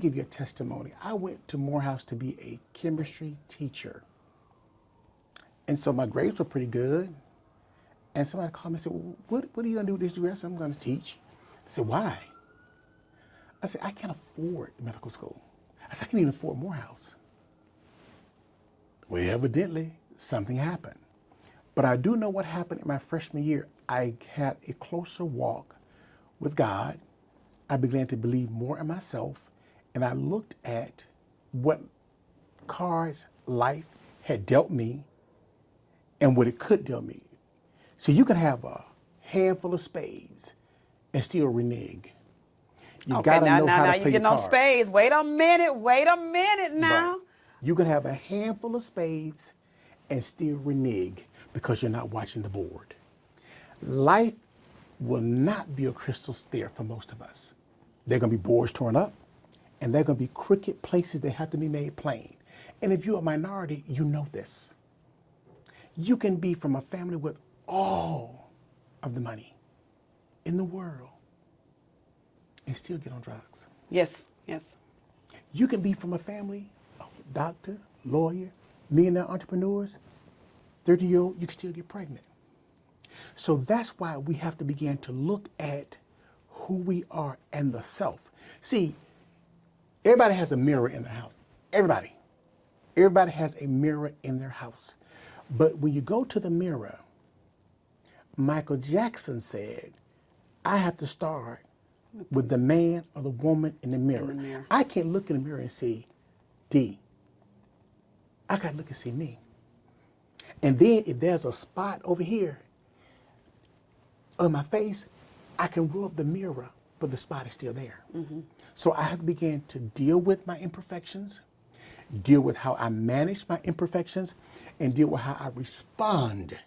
give you a testimony. I went to Morehouse to be a chemistry teacher. And so my grades were pretty good. And somebody called me and said, well, what are you going to do with this degree? I said, I'm going to teach. I said, why? I said, I can't afford medical school. I said, I can't even afford Morehouse. Well, evidently, something happened. But I do know what happened in my freshman year. I had a closer walk with God. I began to believe more in myself. And I looked at what cards life had dealt me and what it could deal me. So you can have a handful of spades and still renege. You okay, gotta know how to play you get on cards. spades. Wait a minute now. Right. You can have a handful of spades and still renege because you're not watching the board. Life will not be a crystal stair for most of us. There are going to be boards torn up, and there are going to be crooked places that have to be made plain. And if you're a minority, you know this. You can be from a family with all of the money in the world and still get on drugs. Yes, yes. You can be from a family of doctor, lawyer, millionaire entrepreneurs, 30-year-old, you can still get pregnant. So that's why we have to begin to look at who we are and the self. See, everybody has a mirror in their house. Everybody. Everybody has a mirror in their house. But when you go to the mirror, Michael Jackson said, I have to start with the man or the woman in the mirror. I can't look in the mirror and see D. I got to look and see me. And then if there's a spot over here on my face, I can rub the mirror, but the spot is still there. Mm-hmm. So I have to begin to deal with my imperfections, deal with how I manage my imperfections, and deal with how I respond